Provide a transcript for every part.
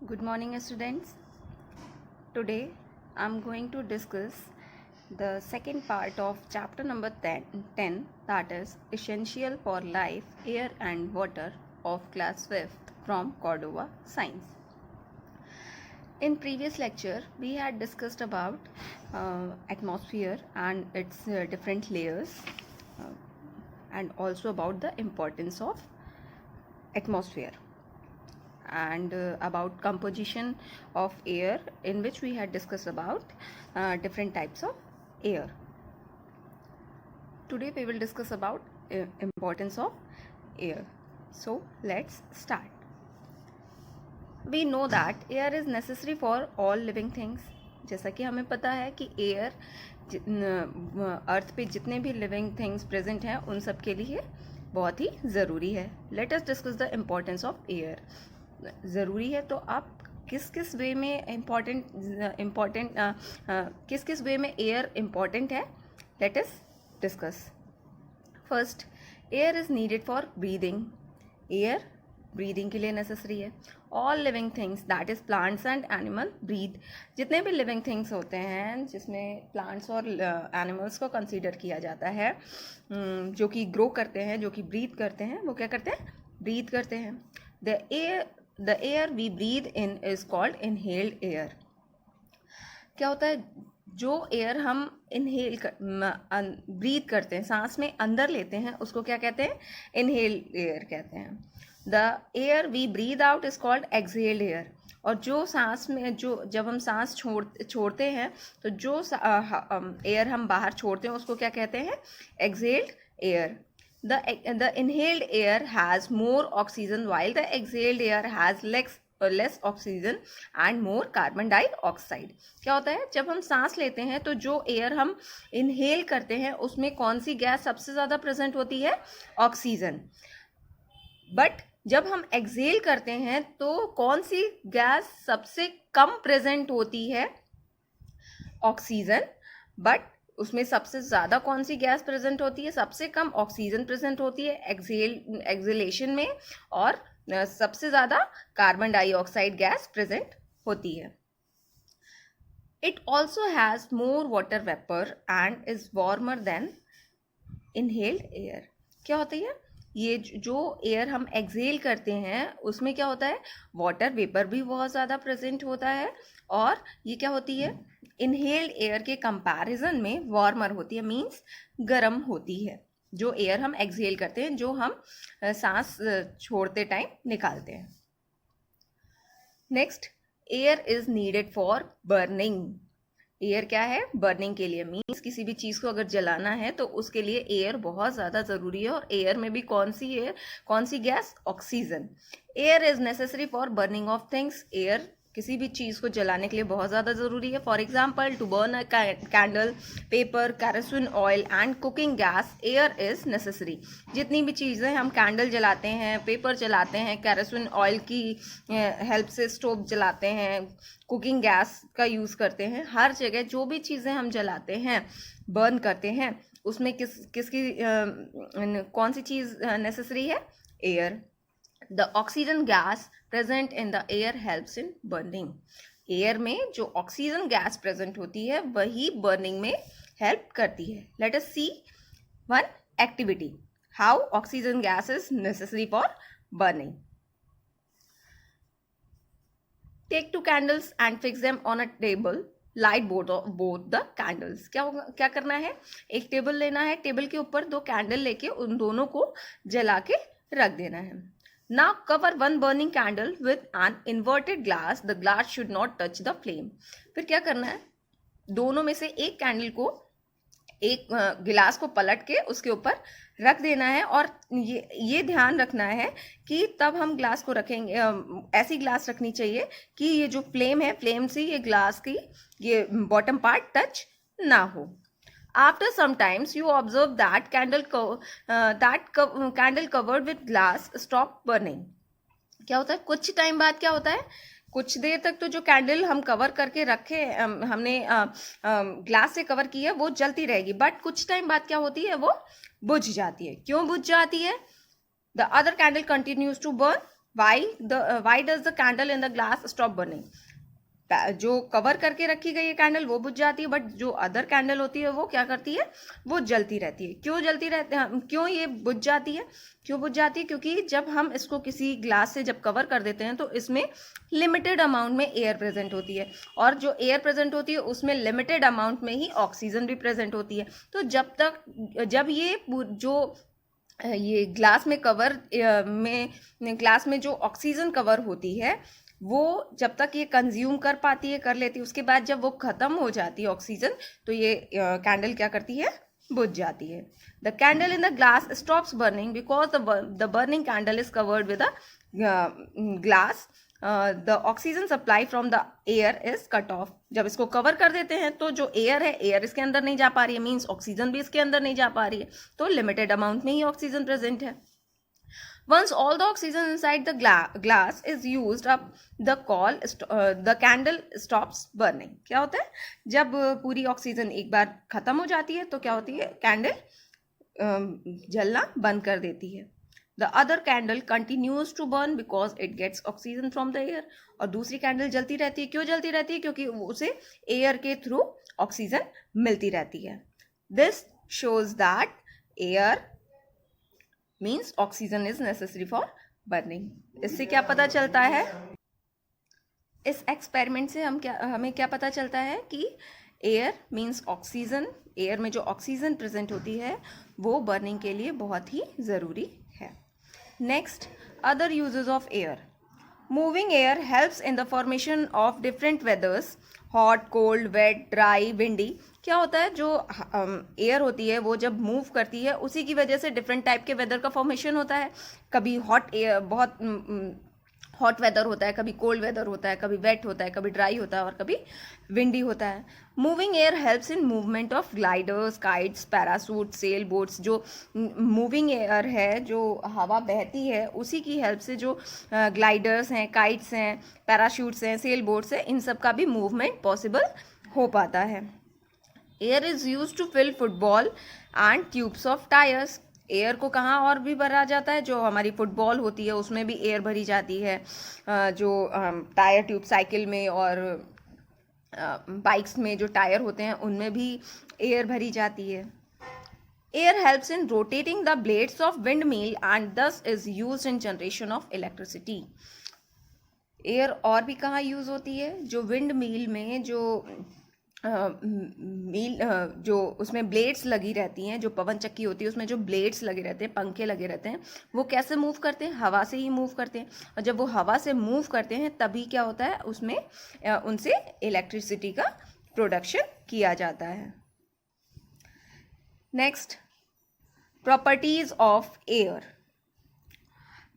Good morning, students. Today I am going to discuss the second part of chapter number 10, that is Essential for Life, Air and Water of class 5th from Cordova Science. In previous lecture, we had discussed about atmosphere and its different layers and also about the importance of atmosphere and about composition of air, in which we had discussed about different types of air. Today we will discuss about importance of air. So let's start. We know that air is necessary for all living things. जैसा कि हमें पता है कि air अर्थ पे जितने भी living things present हैं उन सब के लिए बहुत ही ज़रूरी है. Let us discuss the importance of air. ज़रूरी है तो आप किस किस वे में किस किस वे में एयर इम्पॉर्टेंट है, let us discuss. First, air is needed for breathing. Air breathing के लिए नेसेसरी है. All living things that is plants and animal breathe. जितने भी लिविंग थिंग्स होते हैं जिसमें प्लांट्स और एनिमल्स को कंसीडर किया जाता है, जो कि ग्रो करते हैं, जो कि ब्रीथ करते हैं, वो क्या करते हैं? ब्रीथ करते हैं. The air we breathe in is called inhaled air. क्या होता है? जो एयर हम इनहेल ब्रीथ करते हैं, सांस में अंदर लेते हैं, उसको क्या कहते हैं? इनहेल्ड एयर कहते हैं. The air we breathe out is called exhaled air. और जो सांस में जब हम सांस छोड़ते हैं तो जो एयर हम बाहर छोड़ते हैं उसको क्या कहते हैं? Exhaled air. The inhaled air has more oxygen while the exhaled air has less oxygen and more carbon dioxide. क्या होता है? जब हम सांस लेते हैं तो जो एयर हम इनहेल करते हैं उसमें कौन सी गैस सबसे ज़्यादा प्रेजेंट होती है? ऑक्सीजन. बट जब हम एक्सहेल करते हैं तो कौन सी गैस सबसे कम प्रेजेंट होती है? ऑक्सीजन. बट उसमें सबसे ज़्यादा कौन सी गैस प्रेजेंट होती है? सबसे कम ऑक्सीजन प्रेजेंट होती है एक्सहेलेशन में, और सबसे ज़्यादा कार्बन डाइऑक्साइड गैस प्रेजेंट होती है. It also has more water vapour and is warmer than inhaled air. क्या होती है? ये जो एयर हम एक्सहेल करते हैं उसमें क्या होता है? वाटर वेपर भी बहुत ज़्यादा प्रेजेंट होता है, और ये क्या होती है? इनहेल्ड एयर के कंपैरिजन में वार्मर होती है, मींस गर्म होती है. जो एयर हम एक्सहेल करते हैं, जो हम सांस छोड़ते टाइम निकालते हैं. Next, air is needed for burning. Air क्या है? बर्निंग के लिए. मीन्स किसी भी चीज़ को अगर जलाना है तो उसके लिए एयर बहुत ज़्यादा ज़रूरी है. और एयर में भी कौन सी गैस? Oxygen. Air is necessary for burning of things. Air किसी भी चीज़ को जलाने के लिए बहुत ज़्यादा ज़रूरी है. For example, to burn a candle, paper, kerosene oil and cooking gas, air is necessary. जितनी भी चीज़ें हम कैंडल जलाते हैं, पेपर जलाते हैं, कैरोसिन ऑयल की हेल्प से स्टोव जलाते हैं, कुकिंग गैस का यूज़ करते हैं, हर जगह जो भी चीज़ें हम जलाते हैं, बर्न करते हैं, उसमें किसकी कौन सी चीज़ नेसेसरी है? Air. The oxygen gas present in the air helps in burning. Air में जो ऑक्सीजन गैस प्रेजेंट होती है वही बर्निंग में हेल्प करती है. Let us see one activity how oxygen gas is necessary for burning. Take 2 candles and fix them on a table. Light both the candles. क्या करना है? एक टेबल लेना है, टेबल के ऊपर 2 कैंडल लेके उन दोनों को जला के रख देना है. Now cover one burning candle with an inverted glass. The glass should not touch the flame. फिर क्या करना है? दोनों में से एक कैंडल को, एक गिलास को पलट के उसके ऊपर रख देना है, और ये ध्यान रखना है कि तब हम ग्लास को रखेंगे, ऐसी ग्लास रखनी चाहिए कि ये जो फ्लेम है, फ्लेम से ये ग्लास की ये बॉटम पार्ट टच ना हो. After some times, you observe that candle covered with glass stop burning. क्या होता है? कुछ टाइम बाद क्या होता है? कुछ देर तक तो जो कैंडल हम कवर करके रखे, हमने ग्लास से कवर की है, वो जलती रहेगी. बट कुछ टाइम बाद क्या होती है? वो बुझ जाती है. क्यों बुझ जाती है? The other candle continues to burn. why does the candle in the glass stop burning? जो कवर करके रखी गई है कैंडल वो बुझ जाती है, बट जो अदर कैंडल होती है वो क्या करती है, वो जलती रहती है। क्यों जलती रहती है, क्यों ये बुझ जाती है? क्यों बुझ जाती है? क्योंकि जब हम इसको किसी ग्लास से जब कवर कर देते हैं तो इसमें लिमिटेड अमाउंट में एयर प्रेजेंट होती है, और जो एयर प्रेजेंट होती है उसमें लिमिटेड अमाउंट में ही ऑक्सीजन भी प्रेजेंट होती है। तो जब ये जो ये ग्लास में कवर ग्लास में जो ऑक्सीजन कवर होती है वो जब तक ये कंज्यूम कर लेती है, उसके बाद जब वो खत्म हो जाती है ऑक्सीजन, तो ये कैंडल क्या करती है, बुझ जाती है। The candle in the glass stops burning because the burning candle is covered with a glass. The oxygen supply from the air is cut off. जब इसको कवर कर देते हैं तो जो एयर है, एयर इसके अंदर नहीं जा पा रही है, मीन्स ऑक्सीजन भी इसके अंदर नहीं जा पा रही है, तो लिमिटेड अमाउंट में ही ऑक्सीजन प्रेजेंट है। Once all the oxygen inside the glass is used up, the candle stops burning. क्या होता है, जब पूरी ऑक्सीजन एक बार खत्म हो जाती है तो क्या होती है, कैंडल जलना बंद कर देती है। The other candle continues to burn because it gets oxygen from the air. और दूसरी कैंडल जलती रहती है। क्यों जलती रहती है? क्योंकि उसे एयर के थ्रू ऑक्सीजन मिलती रहती है। This shows that air means oxygen is necessary for burning. इससे क्या पता चलता है, इस एक्सपेरिमेंट से हमें क्या पता चलता है कि एयर मीन्स ऑक्सीजन, एयर में जो ऑक्सीजन प्रेजेंट होती है वो बर्निंग के लिए बहुत ही ज़रूरी है। Next, other uses of air. Moving air helps in the formation of different weathers, hot, cold, wet, dry, windy. क्या होता है, जो एयर होती है वो जब मूव करती है उसी की वजह से डिफरेंट टाइप के वेदर का फॉर्मेशन होता है। कभी हॉट एयर, बहुत हॉट वेदर होता है, कभी कोल्ड वेदर होता है, कभी वेट होता है, कभी ड्राई होता है और कभी विंडी होता है। Moving air helps in movement of gliders, kites, parachute, sail boats. जो मूविंग एयर है, जो हवा बहती है, उसी की हेल्प से जो ग्लाइडर्स हैं, काइट्स हैं, पैराशूट्स हैं, सेल बोट्स हैं, इन सब का भी मूवमेंट पॉसिबल हो पाता है। Air is use to fill football and tubes of tyres. Air को कहाँ और भी भरा जाता है, जो हमारी फुटबॉल होती है उसमें भी एयर भरी जाती है, जो टायर ट्यूब साइकिल में और बाइक्स में जो टायर होते हैं उनमें भी एयर भरी जाती है। Air helps in rotating the blades of windmill and this is use in generation of electricity. Air और भी कहाँ यूज़ होती है, जो विंड मिल में जो जो उसमें ब्लेड्स लगी रहती हैं, जो पवन चक्की होती है उसमें जो ब्लेड्स लगे रहते हैं, पंखे लगे रहते हैं, वो कैसे मूव करते हैं, हवा से ही मूव करते हैं। और जब वो हवा से मूव करते हैं तभी क्या होता है, उसमें उनसे इलेक्ट्रिसिटी का प्रोडक्शन किया जाता है। Next, properties of air.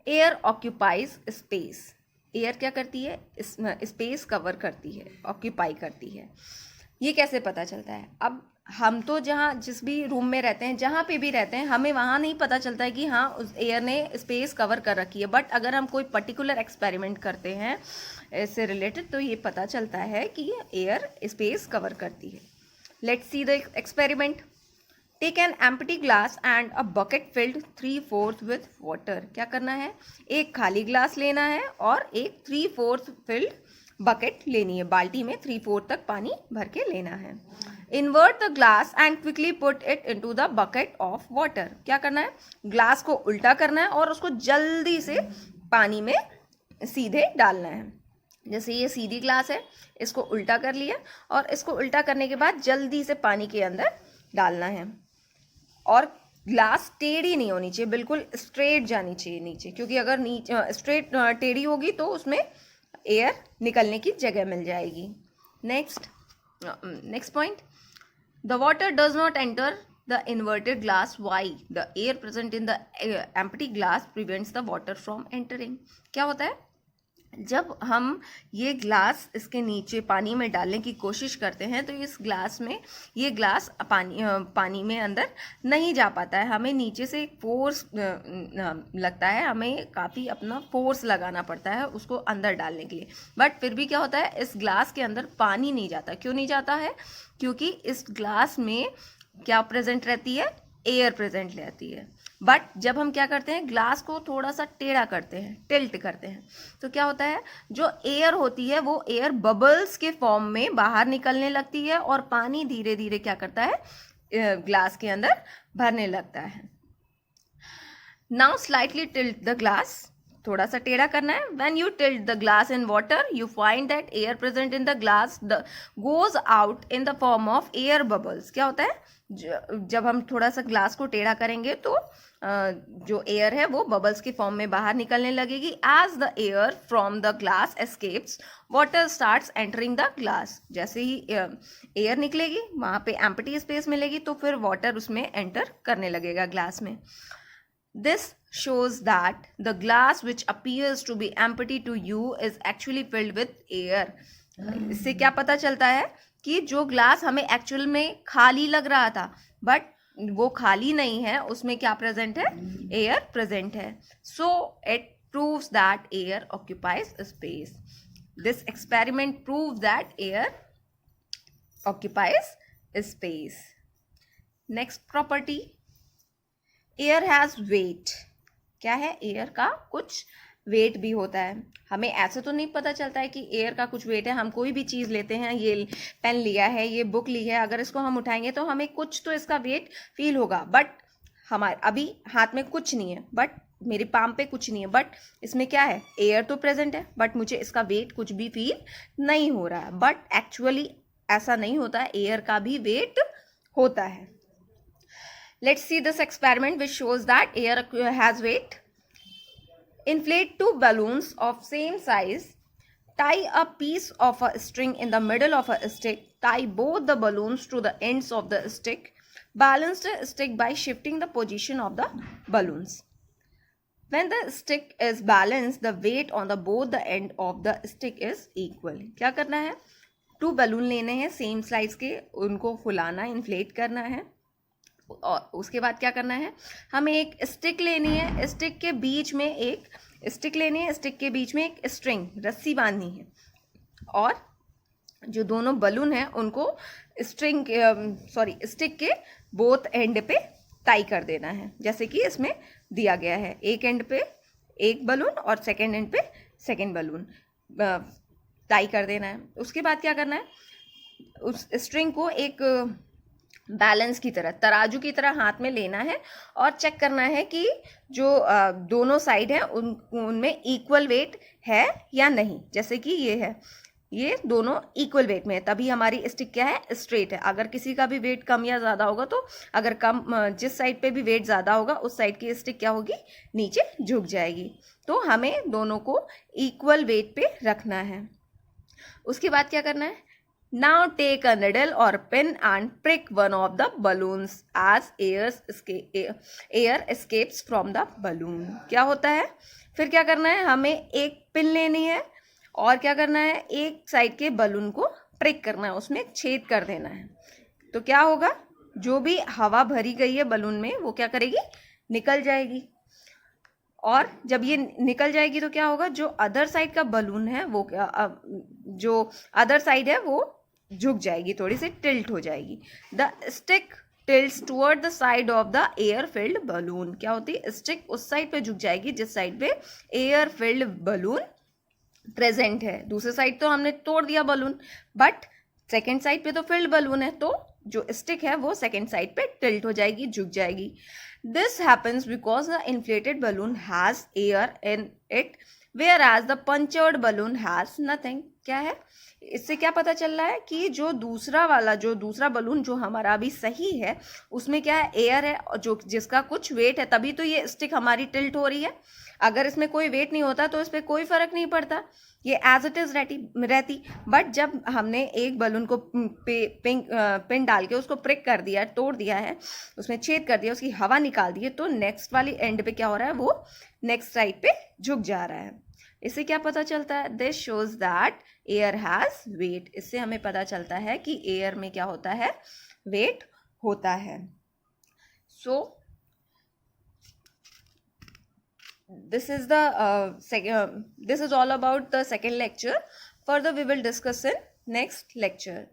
Air occupies space. Air क्या करती है, स्पेस कवर करती है, ऑक्यूपाई करती है। ये कैसे पता चलता है? अब हम तो जहाँ जिस भी रूम में रहते हैं, जहाँ पे भी रहते हैं, हमें वहाँ नहीं पता चलता है कि हाँ उस एयर ने स्पेस कवर कर रखी है, बट अगर हम कोई पर्टिकुलर एक्सपेरिमेंट करते हैं इससे रिलेटेड तो ये पता चलता है कि एयर स्पेस कवर करती है। Let's see the experiment. Take an empty glass and a bucket filled 3/4 with water. क्या करना है, एक खाली ग्लास लेना है और एक 3/4 फिल्ड बकेट लेनी है, बाल्टी में 3/4 तक पानी भर के लेना है। Invert the glass and quickly put it into the bucket of water. क्या करना है, ग्लास को उल्टा करना है और उसको जल्दी से पानी में सीधे डालना है। जैसे ये सीधी ग्लास है, इसको उल्टा कर लिया और इसको उल्टा करने के बाद जल्दी से पानी के अंदर डालना है। और ग्लास टेढ़ी नहीं होनी चाहिए, बिल्कुल स्ट्रेट जानी चाहिए नीचे, क्योंकि अगर नीचे स्ट्रेट टेढ़ी होगी तो उसमें एयर निकलने की जगह मिल जाएगी। Next point, the water does not enter the inverted glass. Why? The air present in the empty glass prevents the water from entering. क्या होता है, जब हम ये ग्लास इसके नीचे पानी में डालने की कोशिश करते हैं तो इस ग्लास में ये ग्लास पानी में अंदर नहीं जा पाता है। हमें नीचे से एक फोर्स लगता है, हमें काफ़ी अपना फोर्स लगाना पड़ता है उसको अंदर डालने के लिए, बट फिर भी क्या होता है, इस ग्लास के अंदर पानी नहीं जाता। क्यों नहीं जाता है? क्योंकि इस ग्लास में क्या प्रेजेंट रहती है, एयर प्रेजेंट रहती है। बट जब हम क्या करते हैं, ग्लास को थोड़ा सा टेढ़ा करते हैं, टिल्ट करते हैं, तो क्या होता है, जो एयर होती है वो एयर बबल्स के फॉर्म में बाहर निकलने लगती है और पानी धीरे धीरे क्या करता है, ग्लास के अंदर भरने लगता है. Now slightly tilt the glass, थोड़ा सा टेढ़ा करना है. When you tilt the glass in water you find that air present in the glass the goes out in the form of air bubbles. क्या होता है, जब हम थोड़ा सा ग्लास को टेढ़ा करेंगे तो जो एयर है वो बबल्स के फॉर्म में बाहर निकलने लगेगी. As the air from the glass escapes water starts entering the glass. जैसे ही एयर निकलेगी वहाँ पे एम्प्टी स्पेस मिलेगी तो फिर वाटर उसमें एंटर करने लगेगा ग्लास में. This shows that the glass which appears to be empty to you is actually filled with air. इससे क्या पता चलता है कि जो ग्लास हमें एक्चुअल में खाली लग रहा था बट वो खाली नहीं है, उसमें क्या प्रेजेंट है, एयर प्रेजेंट है. So it proves that air occupies space. This experiment proves that air occupies space. Next property, air has wait. क्या है, एयर का कुछ वेट भी होता है. हमें ऐसे तो नहीं पता चलता है कि एयर का कुछ वेट है. हम कोई भी चीज़ लेते हैं, ये पेन लिया है, ये बुक ली है, अगर इसको हम उठाएंगे तो हमें कुछ तो इसका वेट फील होगा. बट हमारे अभी हाथ में कुछ नहीं है, बट मेरी पाम पे कुछ नहीं है, बट इसमें क्या है, एयर तो प्रेजेंट है, बट मुझे इसका वेट कुछ भी फील नहीं हो रहा है. बट एक्चुअली ऐसा नहीं होता है, एयर का भी वेट होता है. Let's see this experiment which shows that air has weight. Inflate two balloons of same size. Tie a piece of a string in the middle of a stick. Tie both the balloons to the ends of the stick. Balance the stick by shifting the position of the balloons. When the stick is balanced, the weight on the both the end of the stick is equal. क्या करना है, 2 balloon लेने हैं same size के, उनको फुलाना, inflate करना है. और उसके बाद क्या करना है, हमें एक स्टिक लेनी है, स्टिक के बीच में एक स्टिक लेनी है, स्टिक के बीच में एक स्ट्रिंग, रस्सी बांधनी है, और जो दोनों बलून हैं उनको स्टिक के बोथ एंड पे टाई कर देना है, जैसे कि इसमें दिया गया है. एक एंड पे एक बलून और सेकेंड एंड पे सेकेंड बलून टाई कर देना है. उसके बाद क्या करना है, उस स्ट्रिंग को एक बैलेंस की तरह, तराजू की तरह हाथ में लेना है और चेक करना है कि जो दोनों साइड हैं उनमें इक्वल वेट है या नहीं. जैसे कि ये है, ये दोनों इक्वल वेट में है, तभी हमारी स्टिक क्या है, स्ट्रेट है. अगर किसी का भी वेट कम या ज़्यादा होगा तो अगर कम, जिस साइड पे भी वेट ज़्यादा होगा उस साइड की स्टिक क्या होगी, नीचे झुक जाएगी. तो हमें दोनों को इक्वल वेट पे रखना है. उसके बाद क्या करना है, now take a needle or pin and prick one of the balloons as air escapes from the balloon. क्या होता है, फिर क्या करना है, हमें एक पिन लेनी है और क्या करना है, एक साइड के बलून को प्रिक करना है, उसमें छेद कर देना है. तो क्या होगा, जो भी हवा भरी गई है बलून में वो क्या करेगी, निकल जाएगी. और जब ये निकल जाएगी तो क्या होगा, जो अदर साइड का बलून है वो जो अदर साइड है वो झुक जाएगी, थोड़ी सी टिल्ट हो जाएगी. The stick tilts toward the side of the air filled balloon. क्या होती है, स्टिक उस साइड पे झुक जाएगी जिस साइड पे एयर फिल्ड बलून प्रेजेंट है. दूसरे साइड तो हमने तोड़ दिया बलून, बट सेकेंड साइड पे तो फिल्ड बलून है, तो जो स्टिक है वो सेकेंड साइड पे टिल्ट हो जाएगी, झुक जाएगी. This happens because the inflated balloon has air in it whereas the punctured balloon has nothing. क्या है, इससे क्या पता चल रहा है कि जो दूसरा बलून जो हमारा अभी सही है उसमें क्या है, एयर है, और जो जिसका कुछ वेट है, तभी तो ये स्टिक हमारी टिल्ट हो रही है. अगर इसमें कोई वेट नहीं होता तो इस पर कोई फर्क नहीं पड़ता, ये एज इट इज रहती. बट जब हमने एक बलून को पिन डाल के उसको प्रिक कर दिया, तोड़ दिया है, उसमें छेद कर दिया, उसकी हवा निकाल दी है, तो नेक्स्ट वाली एंड पे क्या हो रहा है, वो नेक्स्ट साइड पे झुक जा रहा है. इससे क्या पता चलता है, this shows that air has weight. इससे हमें पता चलता है कि एयर में क्या होता है, वेट होता है. सो this is all about the second lecture. Further we will discuss in next lecture.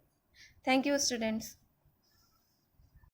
Thank you, students.